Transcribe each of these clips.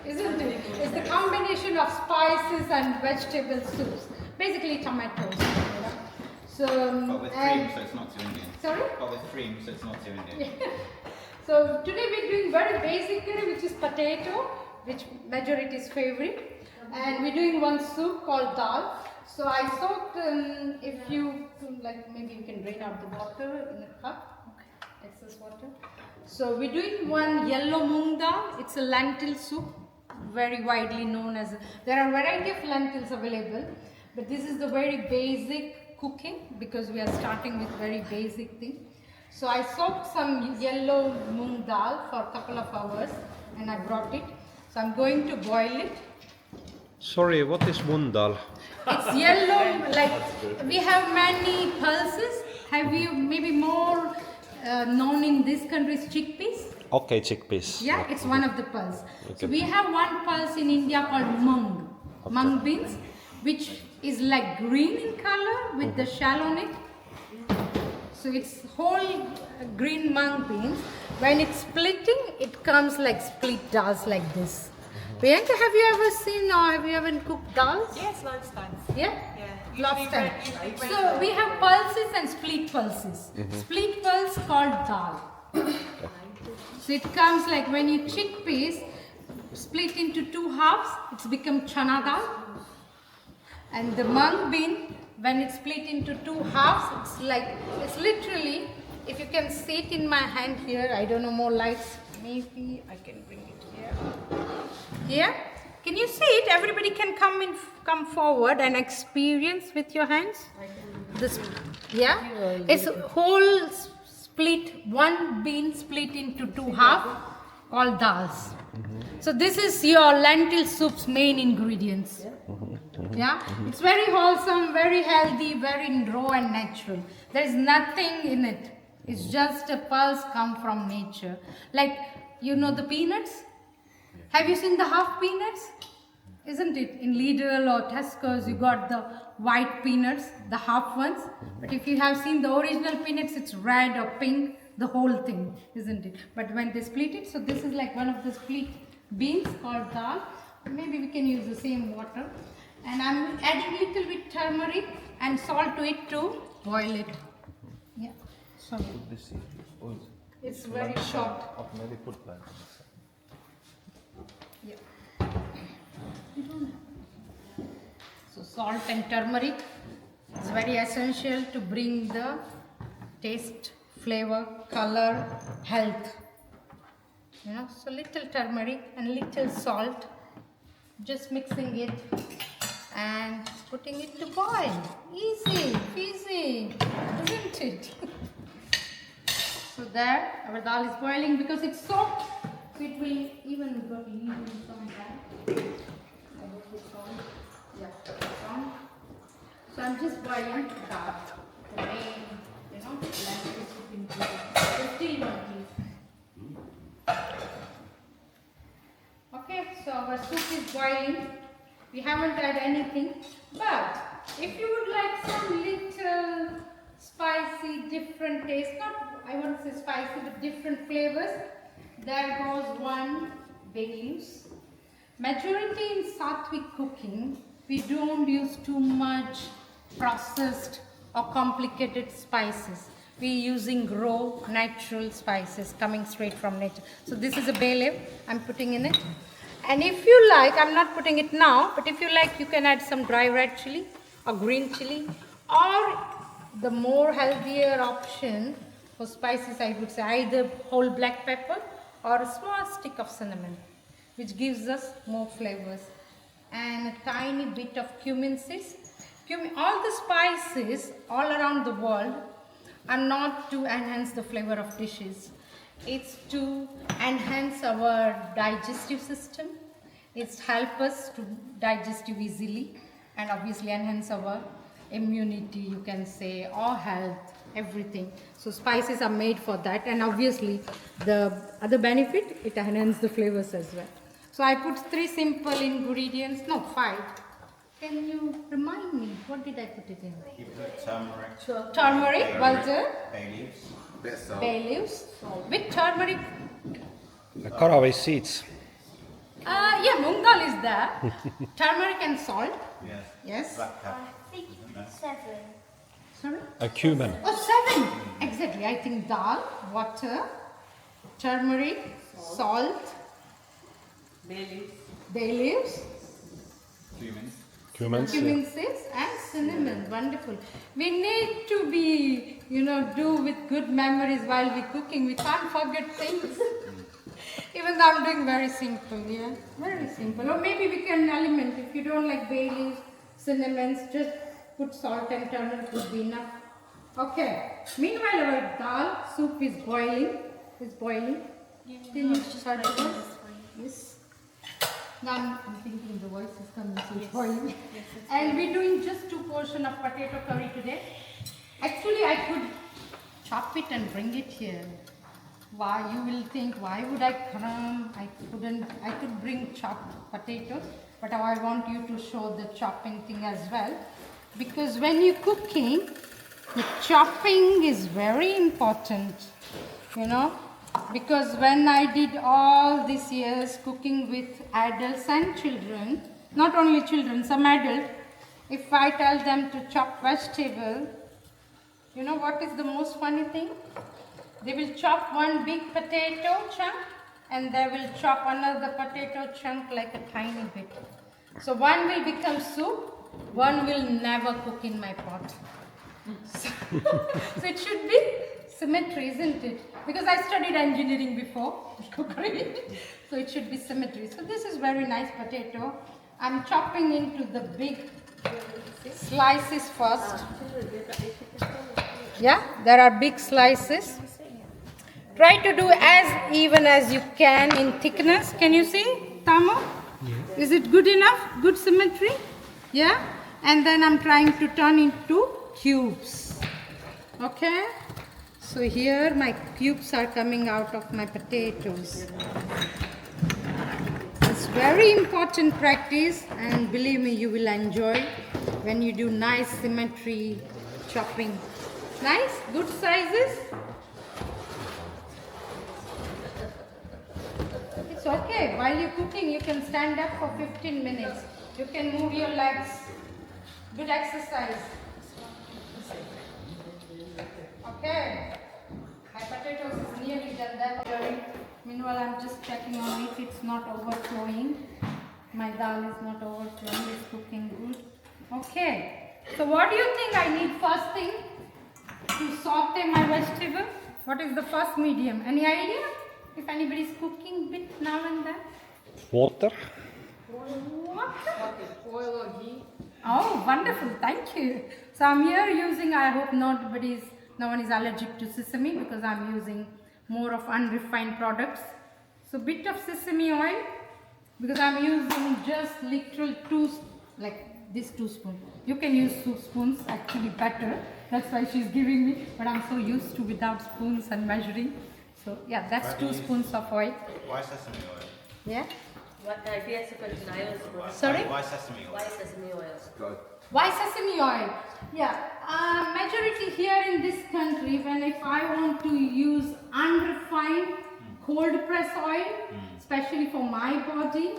isn't it? It's the combination of spices and vegetable soups, basically tomatoes. You know? So, but with cream, so it's not too Indian. Sorry? But with cream, so it's not too Indian. So today we're doing very basic curry, which is potato, which majority's favorite, and we're doing one soup called dal. So I thought if you like, maybe you can drain out the water in a cup, excess water. So we're doing one yellow moong dal. It's a lentil soup, very widely known as. There are variety of lentils available, but this is the very basic cooking because we are starting with very basic thing. So I soaked some yellow moong dal for a couple of hours and I brought it. So I'm going to boil it. Sorry, what is moong dal? It's yellow, like we have many pulses. Have you maybe more known in this country is chickpeas? Okay, chickpeas. Yeah, it's one of the pulse. So we have one pulse in India called mung beans, which is like green in color with the shell on it. So it's whole green mung beans. When it's splitting, it comes like split dals like this. Priyanka, have you ever seen or have you ever cooked dals? Yes, lots times. Yeah? Yeah. Lots of time. So we have pulses and split pulses. Split pulse called dal. So it comes like when you chickpeas split into two halves, it's become chana dal. And the mung bean, when it's split into two halves, it's literally, if you can see it in my hand here, I don't know, more lights, maybe I can bring it here. Here, can you see it? Everybody can come forward and experience with your hands. This, yeah, it's whole split, one bean split into two half, called dals. So this is your lentil soup's main ingredients. Yeah, it's very wholesome, very healthy, very raw and natural. There is nothing in it. It's just a pulse come from nature. Like, you know the peanuts? Have you seen the half peanuts? Isn't it? In Lidl or Tesco's, you got the white peanuts, the half ones. But if you have seen the original peanuts, it's red or pink, the whole thing, isn't it? But when they split it, so this is like one of the split beans called dal. Maybe we can use the same water. And I'm adding a little bit turmeric and salt to it to boil it. Yeah. So it's very short. Yeah. So salt and turmeric is very essential to bring the taste, flavor, color, health. You know, so little turmeric and little salt, just mixing it and putting it to boil. Easy, easy, isn't it? So there, our dal is boiling because it's soaked. So it will even go some time. So I'm just boiling dal. The main, lentil soup ingredient. Still one please. Okay, so our soup is boiling. We haven't added anything, but if you would like some little spicy, different taste, not I won't say spicy, but different flavors, there goes one bay leaves. Majority in Sattvic cooking, we don't use too much processed or complicated spices. We're using raw, natural spices coming straight from nature. So this is a bay leaf I'm putting in it. And if you like, I'm not putting it now, but if you like, you can add some dry red chili or green chili, or the more healthier option for spices, I would say either whole black pepper or a small stick of cinnamon, which gives us more flavors, and a tiny bit of cumin seeds. All the spices all around the world are not to enhance the flavor of dishes. It's to enhance our digestive system. It's help us to digest easily and obviously enhance our immunity, you can say, or health, everything. So spices are made for that, and obviously the other benefit, it enhances the flavors as well. So I put 3 simple ingredients, no 5. Can you remind me, what did I put it in? You put turmeric. Sure. Turmeric, butter, Bay leaves. bay leaves, with turmeric. Caraway seeds. Yeah, moong dal is there. Turmeric and salt. Yes. Yes. Black pepper. I think 7. Sorry? A cumin. Oh, 7. Exactly. I think dal, water, turmeric, salt, bay leaves, Cumin. Cumins. cumin seeds, and cinnamon. Wonderful. We need to be, do with good memories while we're cooking. We can't forget things. Even though I'm doing very simple, yeah? Very simple. Or maybe we can element. If you don't like bay leaves, cinnamons, just put salt and turmeric would be enough. Okay. Meanwhile, our dal soup is boiling. Can you start with this? Yes. Now I'm thinking the voice is coming, so it's boiling. And we're doing just 2 portions of potato curry today. Actually, I could chop it and bring it here. Why? You will think, why would I come? I could bring chopped potatoes, but I want you to show the chopping thing as well. Because when you're cooking, the chopping is very important, because when I did all these years cooking with adults and children, not only children, some adults, if I tell them to chop vegetable, you know what is the most funny thing? They will chop one big potato chunk and they will chop another potato chunk like a tiny bit. So one will become soup, one will never cook in my pot. So it should be symmetry, isn't it? Because I studied engineering before cookery, so it should be symmetry. So this is very nice potato. I'm chopping into the big slices first. Yeah, there are big slices. Try to do as even as you can in thickness. Can you see, Tamo? Yeah. Is it good enough? Good symmetry? Yeah? And then I'm trying to turn into cubes. Okay? So here my cubes are coming out of my potatoes. It's very important practice, and believe me, you will enjoy when you do nice symmetry chopping. Nice? Good sizes? It's okay. While you're cooking, you can stand up for 15 minutes. You can move your legs. Good exercise. Okay. My potatoes is nearly done. That. Meanwhile, I'm just checking on if it's not overflowing. My dal is not overflowing. It's cooking good. Okay. So what do you think I need first thing to saute my vegetable? What is the first medium? Any idea? If anybody is cooking bit now and then? Water. Water? Oil or ghee. Oh, wonderful. Thank you. So I'm here using, I hope no one is allergic to sesame, because I'm using more of unrefined products. So bit of sesame oil, because I'm using just literal 2 spoons. You can use 2 spoons, actually better. That's why she's giving me, but I'm so used to without spoons and measuring. So yeah, that's 2 spoons of oil. Why sesame oil? Yeah. What ideas you Sorry? Why sesame oil? Why sesame oil? Why sesame oil? Yeah, majority here in this country, if I want to use unrefined cold press oil, especially for my body,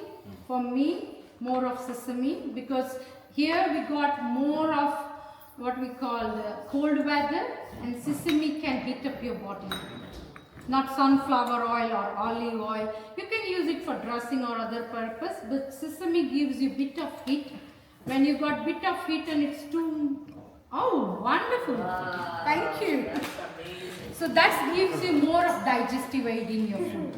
for me, more of sesame, because here we got more of what we call the cold weather, and sesame can heat up your body. Not sunflower oil or olive oil. You can use it for dressing or other purpose, but sesame gives you bit of heat. When you got bit of heat and it's too, oh, wonderful. Thank you. That's amazing. So that gives you more of digestive aid in your food.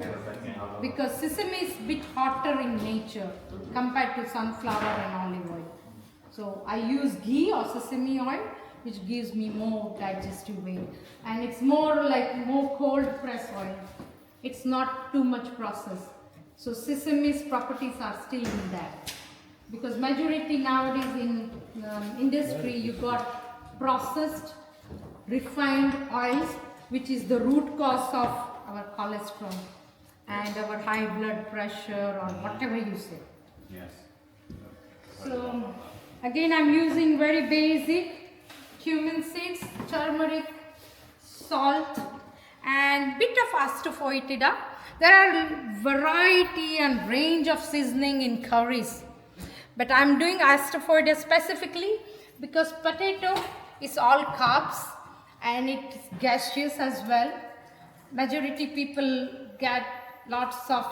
Because sesame is bit hotter in nature compared to sunflower and olive oil. So I use ghee or sesame oil, which gives me more digestive aid, and it's more cold press oil. It's not too much processed. So sesame's properties are still in that, because majority nowadays in industry you got processed refined oils, which is the root cause of our cholesterol and our high blood pressure or whatever you say. Yes. So again, I'm using very basic cumin seeds, turmeric, salt, and bit of asafoetida. There are variety and range of seasoning in curries, but I'm doing asafoetida specifically because potato is all carbs and it's gaseous as well. Majority people get lots of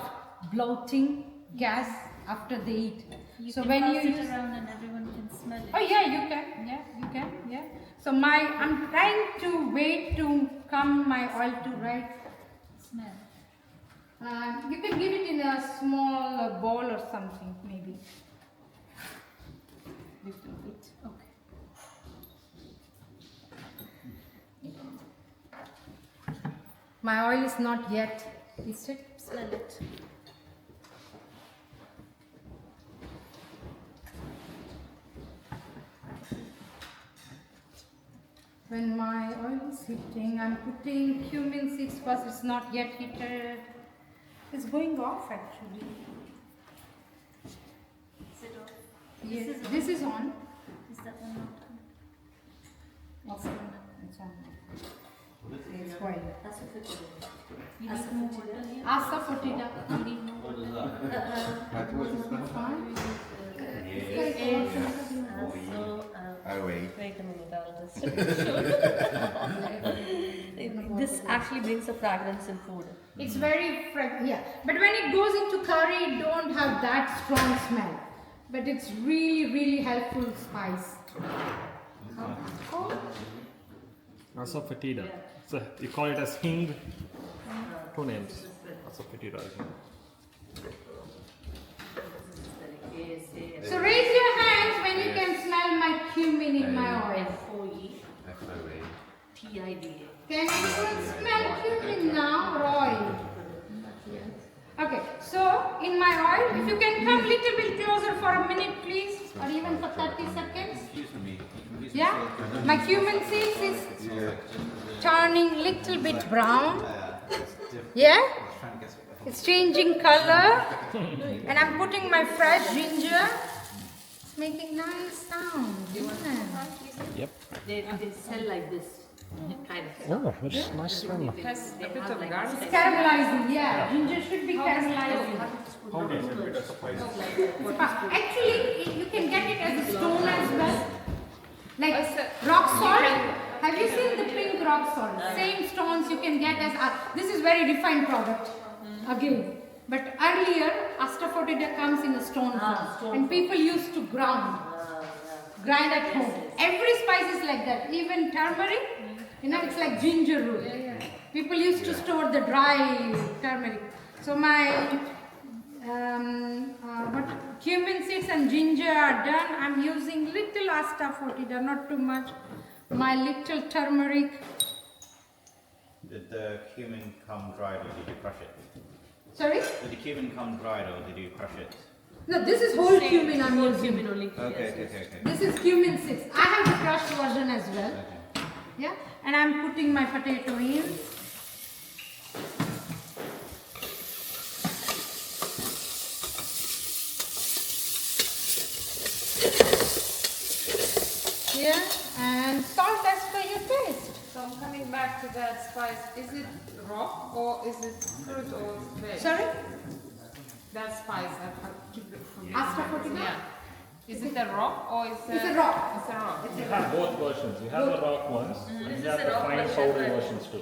bloating, gas after they eat. So when you use around and everyone can smell it. oh yeah, you can. Yeah, you can. Yeah. So I'm trying to wait to come my oil to right. Smell. You can give it in a small bowl or something, maybe. Little bit. Okay. My oil is not yet. Is it? Smell it. When my oil is heating, I'm putting cumin seeds first. It's not yet heated. It's going off actually. Is it off? Yes, this is on. Is that one not on? Okay, it's on. It's boiling. Asafoetida. You need more water here? Asafoetida. You need more water? Fine. Wait a minute, I'll just This actually brings a fragrance in food. It's very yeah. But when it goes into curry, it don't have that strong smell. But it's really helpful spice. Asafoetida. So you call it as hing. Two names. Asafoetida. So raise your hands when you can smell my cumin in my oil. F-O-E. T-I-D-A. Can anyone smell cumin now, Roy? Okay, so in my oil, if you can come little bit closer for a minute, please, or even for 30 seconds. Yeah, my cumin seeds is turning little bit brown. Yeah, it's changing color, and I'm putting my fresh ginger. It's making nice sound, isn't it? Yep. They sell like this, kind of. Oh, that's nice smell. They have like It's caramelizing, yeah. Ginger should be caramelizing. Actually, you can get it as a stone as well. Like rock salt. Have you seen the pink rock salt? Same stones you can get as this is very refined product again. But earlier, asafoetida comes in a stone form, and people used to grind at home. Every spice is like that. Even turmeric, it's like ginger root. People used to store the dry turmeric. So my cumin seeds and ginger are done. I'm using little asafoetida, not too much. My little turmeric. Did the cumin come dried or did you crush it? Sorry? Did the cumin come dried or did you crush it? No, this is whole cumin I'm using. Cumin only. Okay. This is cumin seeds. I have the crushed version as well. Okay. Yeah, and I'm putting my potato in. Yeah, and salt as per your taste. So I'm coming back to that spice. Is it raw or is it fruit or veg? Sorry? That spice, I keep forgetting. Asafoetida? Yeah. Is it a raw or is it? It's a raw. It's a raw. You have both versions. You have the rock ones and This you have is a the rock fine version, powder right? versions too.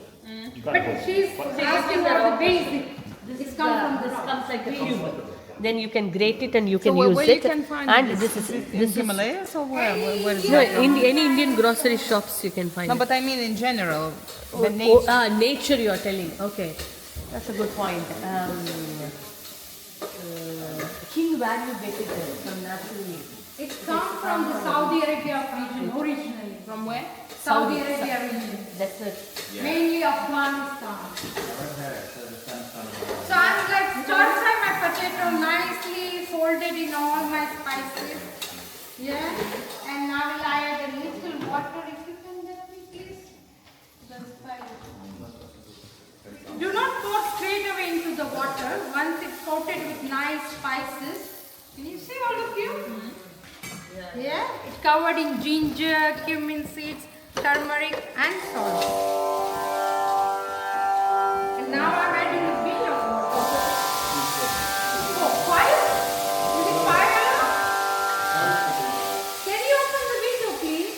You got But both. she's asking the for the raw basic. This It's is come the- from the this rock. comes like a cube. Then you can grate it and you can where use you it. can find And this? this is In this is Himalayas or where? Where is no, that? in any Indian grocery shops you can find No, it. but I mean in general. The Oh, nature. nature you are telling. Okay, that's a good point. King, where you get it from naturally? It comes from the Saudi Arabia region originally. From where? Saudi Arabia region. That's it. Mainly Afghanistan. So I'm like stir fry my potato nicely, folded in all my spices. Yeah. And now I'll add a little water if you can get me please. The spice. Do not pour straight away into the water once it's coated with nice spices. Can you see all of you? Yeah. It's covered in ginger, cumin seeds, turmeric and salt. now I'm adding a bit of water. Oh, fire? Is it fire alarm? Can you open the window, please?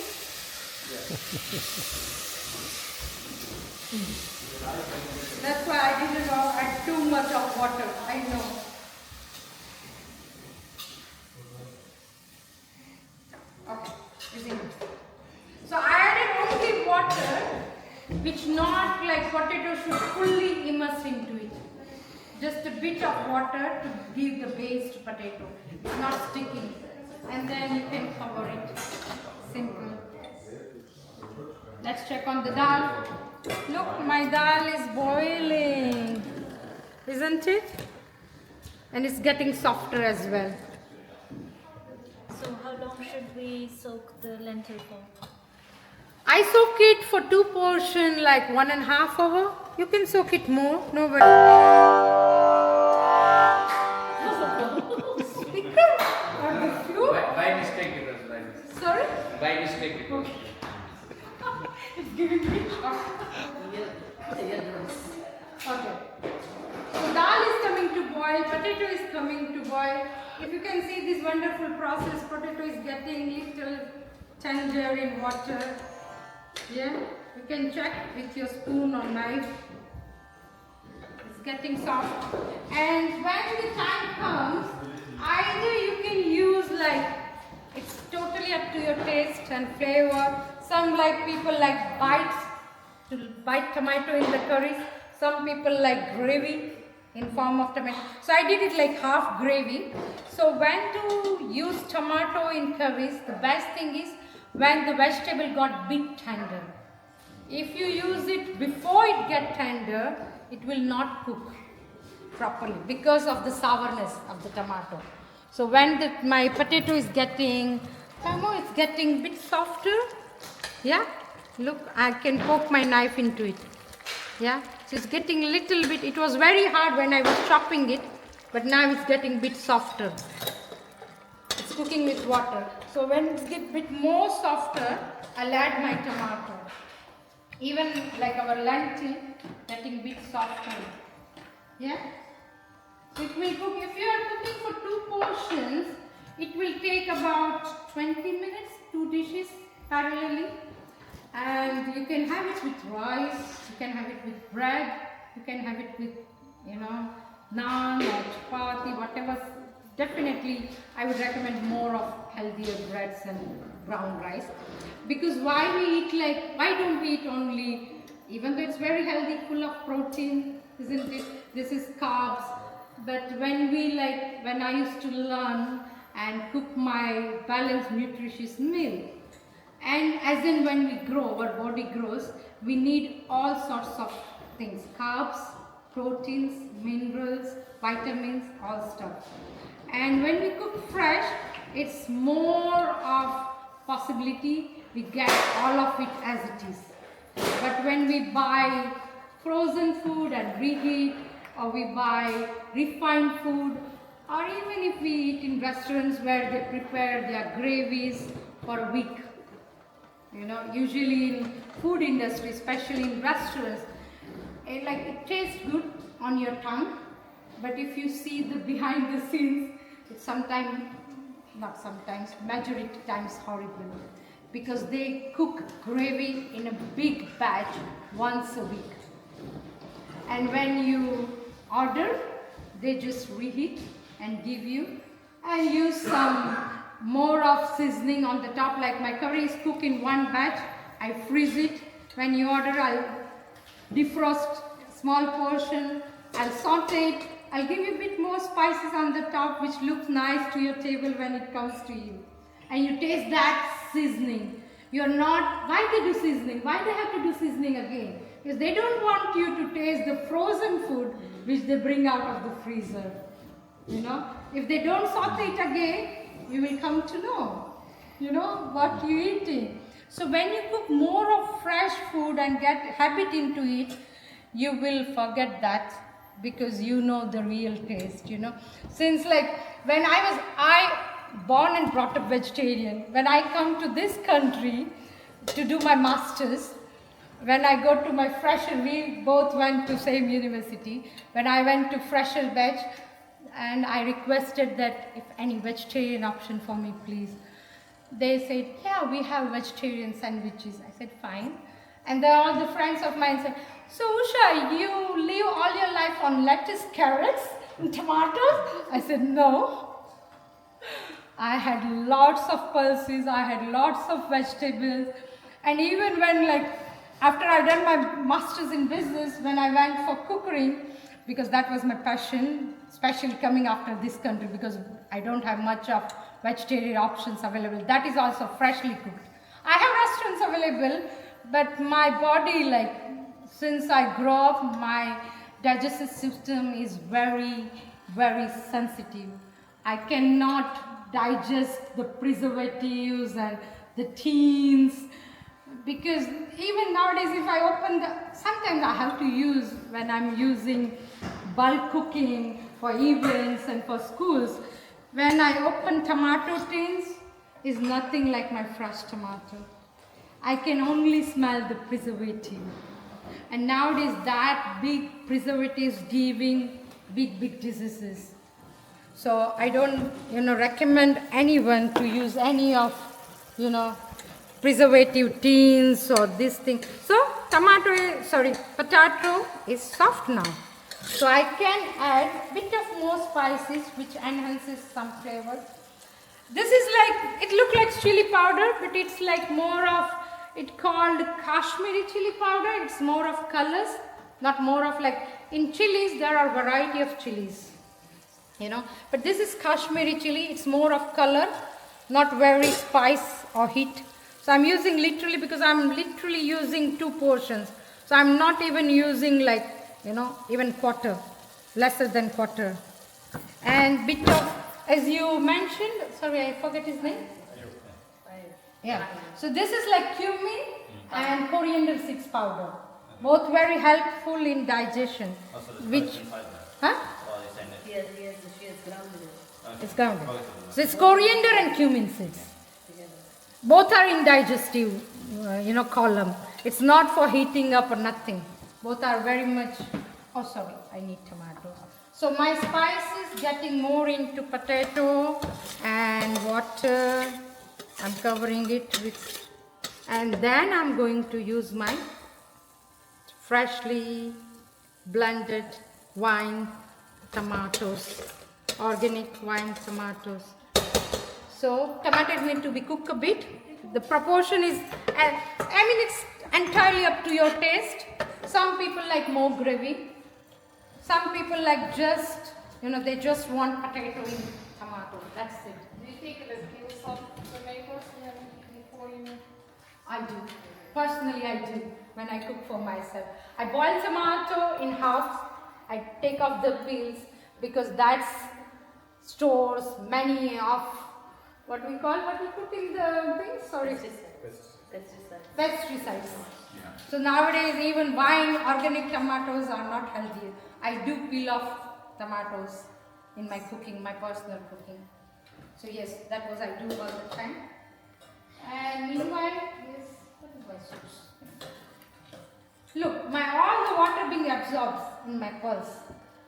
That's why I didn't add too much of water. I know. Okay, is it? So I added only water, which not like potato should fully immerse into it. Just a bit of water to give the base to potato. It's not sticking. And then you can cover it. Simple. Let's check on the dal. Look, my dal is boiling. Isn't it? And it's getting softer as well. So how long should we soak the lentil for? I soak it for 2 portions, like 1.5 hours. You can soak it more, no worry. Speaker or the flute? By mistake it was like this. Sorry? By mistake it was. It's giving me shock. Okay. So dal is coming to boil, potato is coming to boil. If you can see this wonderful process, potato is getting little tender in water. Yeah, you can check with your spoon or knife. It's getting soft. And when the time comes, either you can use like, it's totally up to your taste and flavor. Some like people like to bite tomato in the curries. Some people like gravy in form of tomato. So I did it like half gravy. So when to use tomato in curries, the best thing is when the vegetable got bit tender. If you use it before it get tender, it will not cook properly because of the sourness of the tomato. So when my potato is getting, it's getting bit softer. Yeah, look, I can poke my knife into it. Yeah, so it's getting a little bit, it was very hard when I was chopping it, but now it's getting a bit softer. It's cooking with water. So when it's get a bit more softer, I'll add my tomato. Even like our lentil, getting a bit softer. Yeah? So it will cook, if you are cooking for 2 portions, it will take about 20 minutes, 2 dishes parallelly. And you can have it with rice, you can have it with bread, you can have it with, naan or chapati, whatever. Definitely, I would recommend more of healthier breads and brown rice. Because why don't we eat only, even though it's very healthy, full of protein, isn't it? This is carbs. But when I used to learn and cook my balanced nutritious meal, and as in when we grow, our body grows, we need all sorts of things, carbs, proteins, minerals, vitamins, all stuff. And when we cook fresh, it's more of possibility we get all of it as it is. But when we buy frozen food and reheat, or we buy refined food, or even if we eat in restaurants where they prepare their gravies for a week, usually in food industry, especially in restaurants, it tastes good on your tongue, but if you see the behind the scenes, it's majority times horrible, because they cook gravy in a big batch once a week. And when you order, they just reheat and give you, and use some more of seasoning on the top. Like my curry is cooked in one batch, I freeze it. When you order, I'll defrost small portion, I'll saute it, I'll give you a bit more spices on the top, which looks nice to your table when it comes to you. And you taste that seasoning. You're not, why they do seasoning? Why they have to do seasoning again? Because they don't want you to taste the frozen food which they bring out of the freezer. If they don't saute it again, you will come to know, what you're eating. So when you cook more of fresh food and get habit into it, you will forget that, because you know the real taste, Since when I born and brought up vegetarian, when I come to this country to do my masters, when I go to my fresher, we both went to same university. When I went to fresher batch, and I requested that if any vegetarian option for me, please. They said, yeah, we have vegetarian sandwiches. I said, fine. And then all the friends of mine said, so Usha, you live all your life on lettuce, carrots, and tomatoes? I said, no. I had lots of pulses, I had lots of vegetables. And even when after I done my master's in business, when I went for cookery, because that was my passion, especially coming after this country, because I don't have much of vegetarian options available. That is also freshly cooked. I have restaurants available, but my body, since I grew up, my digestive system is very, very sensitive. I cannot digest the preservatives and the teens, because even nowadays if I open sometimes I have to use, when I'm using bulk cooking for events and for schools, when I open tomato tins, is nothing like my fresh tomato. I can only smell the preservative. And nowadays that big preservatives giving big diseases. So I don't, recommend anyone to use any of, preservative tins or this thing. So potato is soft now. So I can add bit of more spices which enhances some flavor. This is it look like chili powder, but it's more of, it called Kashmiri chili powder. It's more of colors, not more of in chilies there are variety of chilies, but this is Kashmiri chili. It's more of color, not very spice or heat. So I'm using literally, because I'm literally using 2 portions. So I'm not even using even quarter, lesser than quarter. And bit of, as you mentioned, sorry, I forget his name. Yeah. So this is cumin and coriander seeds powder. Both very helpful in digestion. Huh? Yes, she has grounded it. It's grounded. So it's coriander and cumin seeds. Both are in digestive, column. It's not for heating up or nothing. Both are very much, oh sorry, I need tomatoes. So my spice is getting more into potato and water. I'm covering it with, and then I'm going to use my freshly blended wine tomatoes, organic wine tomatoes. So tomato is going to be cooked a bit. The proportion is, it's entirely up to your taste. Some people like more gravy. Some people like just, they just want potato in tomato. That's it. Do you take the peels of tomatoes before you? I do. Personally, I do when I cook for myself. I boil tomato in halves. I take off the peels because that stores many of what we put in the things? Sorry. Pesticides. So nowadays even buying organic tomatoes are not healthy. I do peel off tomatoes in my cooking, my personal cooking. So yes, that was I do all the time. And meanwhile, yes, what is my sauce? Look, all the water being absorbed in my pulse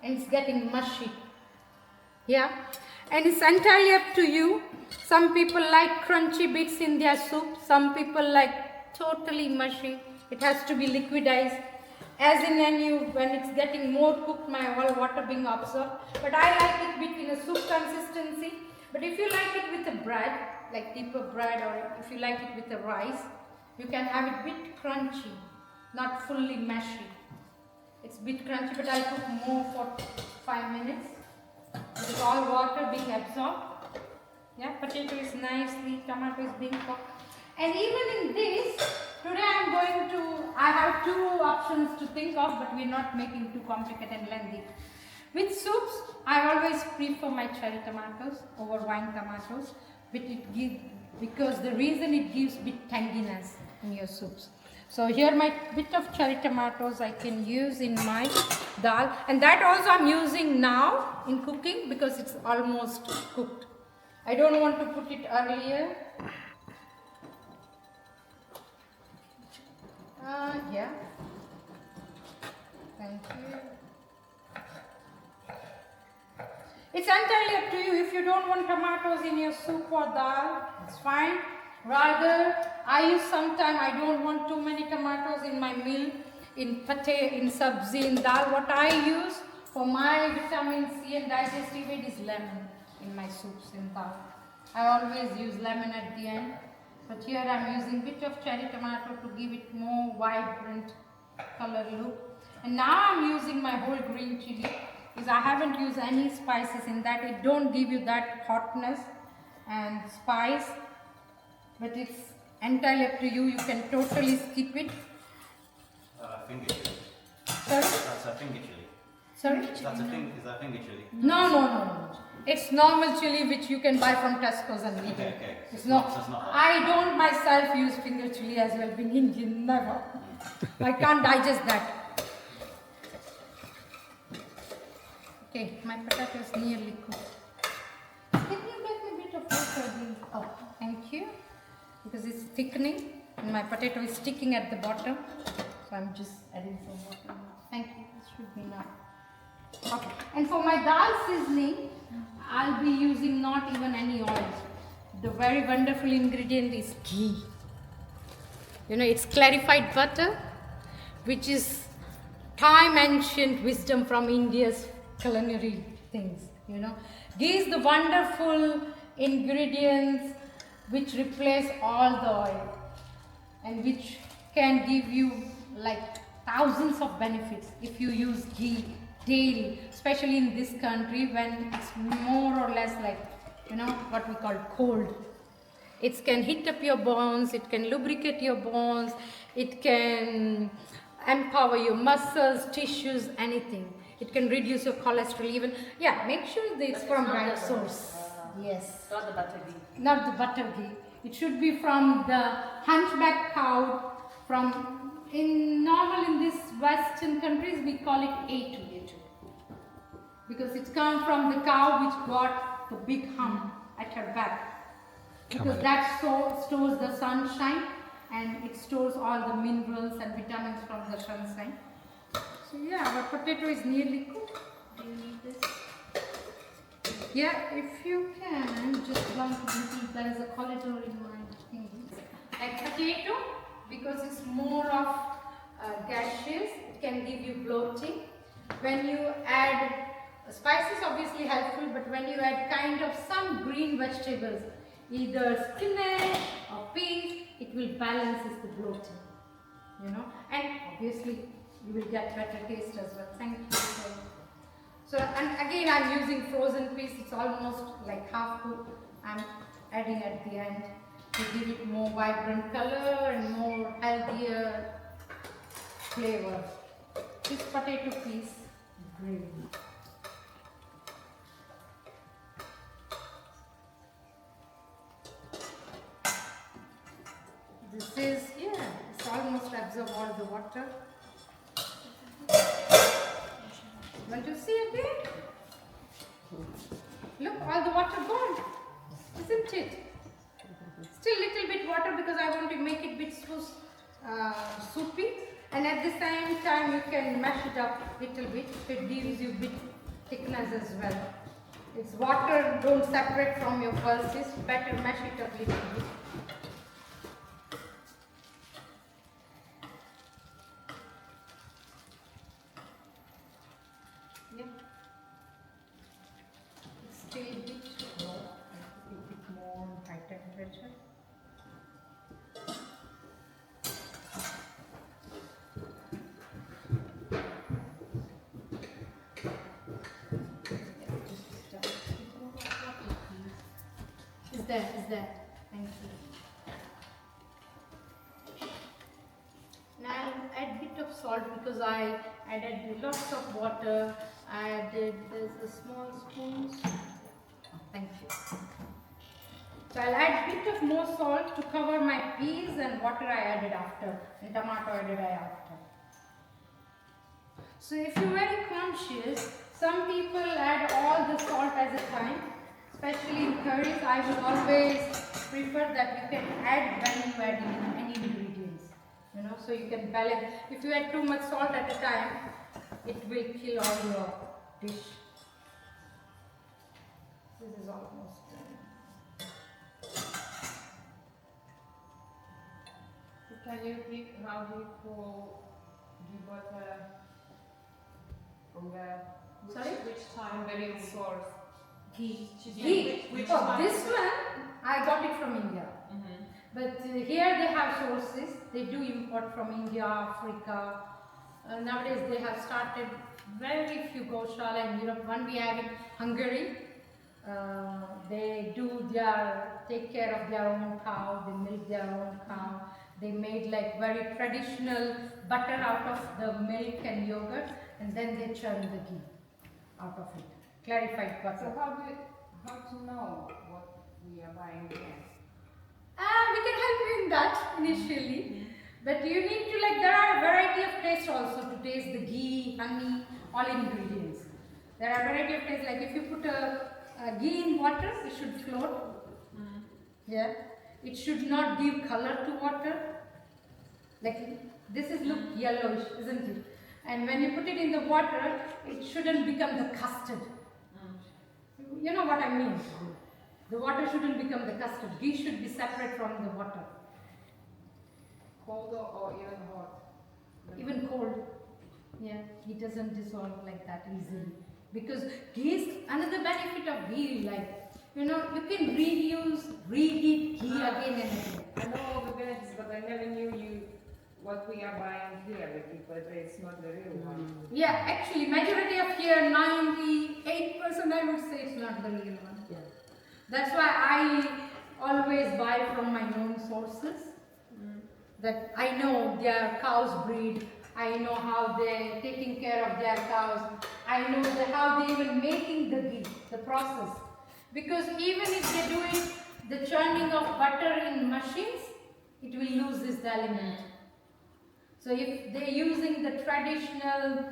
and it's getting mushy. Yeah, and it's entirely up to you. Some people like crunchy bits in their soup. Some people like totally mushy. It has to be liquidized. As in when it's getting more cooked, my all water being absorbed. But I like it between a soup consistency. But if you like it with a bread, like deeper bread, or if you like it with a rice, you can have it bit crunchy, not fully mushy. It's bit crunchy, but I'll cook more for 5 minutes. With all water being absorbed. Yeah, potato is nicely, tomato is being cooked. And even in this, today I have 2 options to think of, but we're not making too complicated and lengthy. With soups, I always prefer my cherry tomatoes over wine tomatoes, because the reason it gives bit tanginess in your soups. So here my bit of cherry tomatoes I can use in my dal, and that also I'm using now in cooking because it's almost cooked. I don't want to put it earlier. Yeah. Thank you. It's entirely up to you. If you don't want tomatoes in your soup or dal, it's fine. Rather, I use sometime, I don't want too many tomatoes in my meal, in pate, in sabzi, in dal. What I use for my vitamin C and digestive aid is lemon in my soups and dal. I always use lemon at the end. But here I'm using bit of cherry tomato to give it more vibrant color look. And now I'm using my whole green chili because I haven't used any spices in that. It don't give you that hotness and spice, but it's entirely up to you. You can totally skip it. Finger chili. Sorry? That's a finger chili. Sorry? Is that finger chili? No. It's normal chili which you can buy from Tesco's and Lidl. Okay. It's So not. it's not that. I don't myself use finger chili as well, being Indian. Never. I can't digest that. Okay, my potato is nearly cooked. Can you get me a bit of water? Oh, thank you. Because it's thickening and my potato is sticking at the bottom. So I'm just adding some water. Thank you. This should be enough. Okay. And for my dal seasoning, I'll be using not even any oil. The very wonderful ingredient is ghee. You know, it's clarified butter, which is time ancient wisdom from India's culinary things. You know, ghee is the wonderful ingredients which replace all the oil and which can give you like thousands of benefits if you use ghee daily, especially in this country when it's more or less like, you know, what we call cold. It can heat up your bones, it can lubricate your bones, it can empower your muscles, tissues, anything. It can reduce your cholesterol even. Yeah, make sure that it's from right source. Yes. Not the butter ghee. Not the butter ghee. It should be from the hunchback cow. In these Western countries we call it A2 because it's come from the cow which got the big hump at her back. Because that stores the sunshine and it stores all the minerals and vitamins from the sunshine. So yeah, our potato is nearly cooked. Do you need this? Yeah, if you can, just lump it little. There is a corridor in my thing. Like potato, because it's more of gaseous, it can give you bloating. When you add spices, obviously helpful, but when you add kind of some green vegetables, either spinach or peas, it will balance the bloating. You know, and obviously you will get better taste as well. Thank you. So, and again I'm using frozen peas, it's almost like half cooked. I'm adding at the end to give it more vibrant color and more healthier flavor. This potato piece, gravy. This is, it's almost absorb all the water. Want to see again? Look, all the water gone, isn't it? Still little bit water because I want to make it bit soupy, and at the same time you can mash it up little bit. It gives you bit thickness as well. It's water don't separate from your pulses. Better mash it up little bit. Still a bit low, a bit more high temperature. Is there? Thank you. Now I'll add a bit of salt because I added lots of water. I added the small spoons. Thank you. So I'll add a bit of more salt to cover my peas and water I added after, and tomato added after. So if you're very conscious, some people add all the salt at a time, especially in curries. I will always prefer that you can add when you add in any ingredients. so you can balance. If you add too much salt at a time, it will kill all your dish. This is almost done. Can you repeat how do you call the butter from the Sorry? which time the real source? Ghee. Yeah, Ghee. which Oh, time? this one I got it from India. But here they have sources. They do import from India, Africa. Nowadays they have started very few goshala in Europe. One we have in Hungary. They do take care of their own cow. They milk their own cow. They made like very traditional butter out of the milk and yogurt, and then they churn the ghee out of it. Clarified So butter. how to know what we are buying here? We can help you in that initially, but you need to there are a variety of tastes also to taste the ghee, honey, all ingredients. There are a variety of tastes. Like if you put a ghee in water, it should float. Yeah, it should not give color to water. Like this is look yellowish, isn't it? And when you put it in the water, it shouldn't become the custard. You know what I mean? The water shouldn't become the custard. Ghee should be separate from the water. Cold or even hot? Even cold. Yeah, it doesn't dissolve like that easily. Because ghee is another benefit of ghee, you can reheat ghee again and again. I know all the benefits, but I never knew what we are buying here because it's not the real one. Yeah, actually, majority of here, 98% I would say it's not the real one. Yeah. That's why I always buy from my known sources. That I know their cows breed. I know how they're taking care of their cows. I know how they even making the ghee, the process. Because even if they do it, the churning of butter in machines, it will lose this element. So if they're using the traditional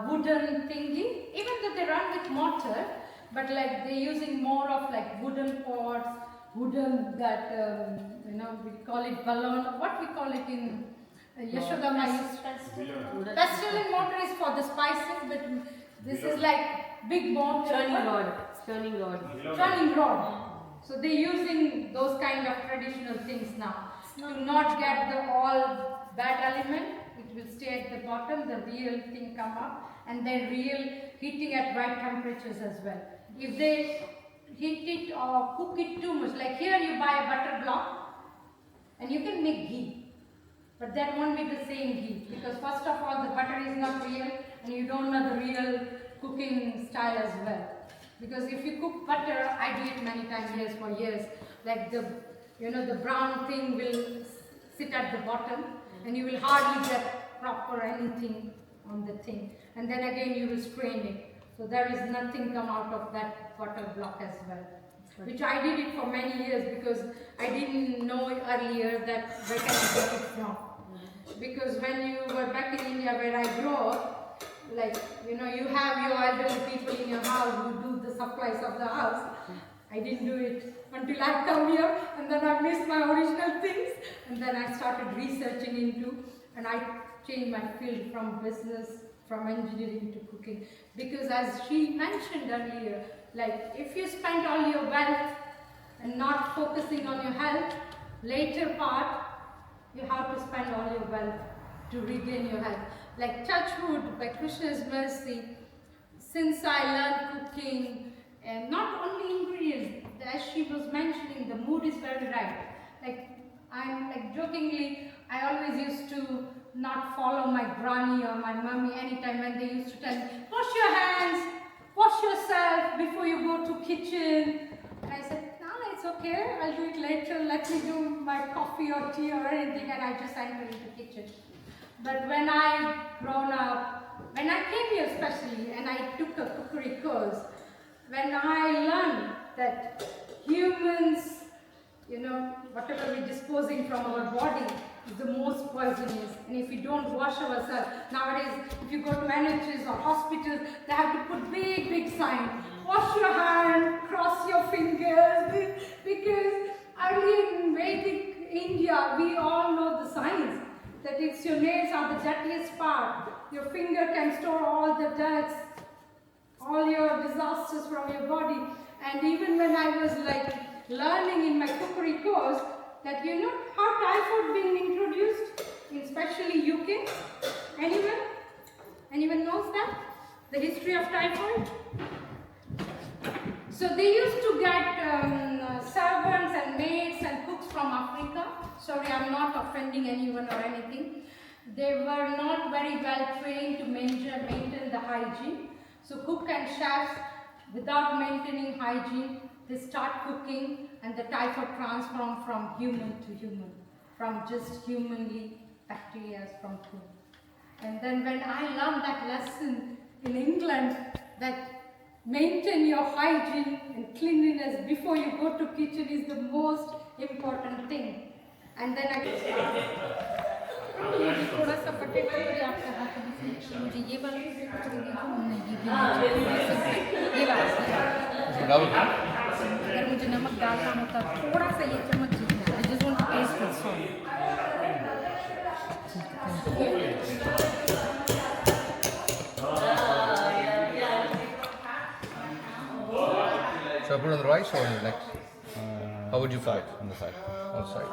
wooden thingy, even though they run with mortar, but they're using more of wooden pots, wooden we call it balloon. What we call it in Yashoda Mai's pestle and mortar is for the spices, but this is big mortar. Turning rod. Churning rod. So they're using those kind of traditional things now. To not get the all bad element, it will stay at the bottom, the real thing come up, and then real heating at right temperatures as well. If they heat it or cook it too much, like here you buy a butter block, and you can make ghee, but that won't be the same ghee, because first of all the butter is not real, and you don't know the real cooking style as well. Because if you cook butter, I do it many times, for years, the brown thing will sit at the bottom, and you will hardly get proper anything on the thing, and then again you will strain it, so there is nothing come out of that butter block as well. Which I did it for many years because I didn't know earlier that where can I get it from. Because when you were back in India where I grew up, you have your elderly people in your house who do the supplies of the house. I didn't do it until I come here, and then I missed my original things, and then I started researching into, and I changed my field from business, from engineering to cooking. Because as she mentioned earlier, if you spend all your wealth and not focusing on your health, later part, you have to spend all your wealth to regain your health. Touch wood, by Krishna's mercy, since I learned cooking, and not only ingredients, as she was mentioning, the mood is very right. I'm jokingly, I always used to not follow my granny or my mummy anytime when they used to tell me, wash your hands, wash yourself before you go to kitchen. And I said, no, it's okay, I'll do it later, let me do my coffee or tea or anything, and I just enter into the kitchen. But when I grown up, when I came here especially, and I took a cookery course, when I learned that humans, whatever we're disposing from our body is the most poisonous, and if we don't wash ourselves, nowadays if you go to NHS or hospitals, they have to put big signs, wash your hand, cross your fingers, because early in Vedic India, we all know the science, that nails are the dirtiest part. Your finger can store all the dirt, all your disasters from your body. And even when I was like learning in my cookery course, that you know how typhoid being introduced, in especially UK? Anyone? Anyone knows that? The history of typhoid? So they used to get servants and maids and cooks from Africa. Sorry, I'm not offending anyone or anything. They were not very well trained to maintain the hygiene. So cook and chefs, without maintaining hygiene, they start cooking and the typhoid transform from human to human, from just humanly bacteria from food. And then when I learned that lesson in England, that maintain your hygiene and cleanliness before you go to kitchen is the most important thing. And then I थोड़ा सा potato करी आपका हाथ में मुझे ये वाला करेंगे नहीं ये वाला अगर मुझे नमक डालना होता थोड़ा सा ये चम्मच जितना I just want to taste the salt. Should I put it on the rice or on the next? How would you put it? On the side. On the side.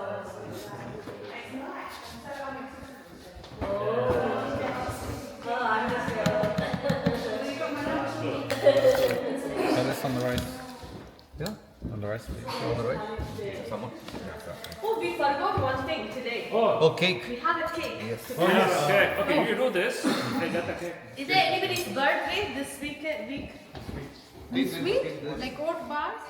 Have this on the rice. Yeah? On the rice, please. On the right? Someone? Oh, we forgot one thing today. Oh, cake. We have a cake. Yes. Oh, yes. Okay. Okay, you do this. Okay, get the cake. Is there anybody's birthday this week? Sweet, like oat bars.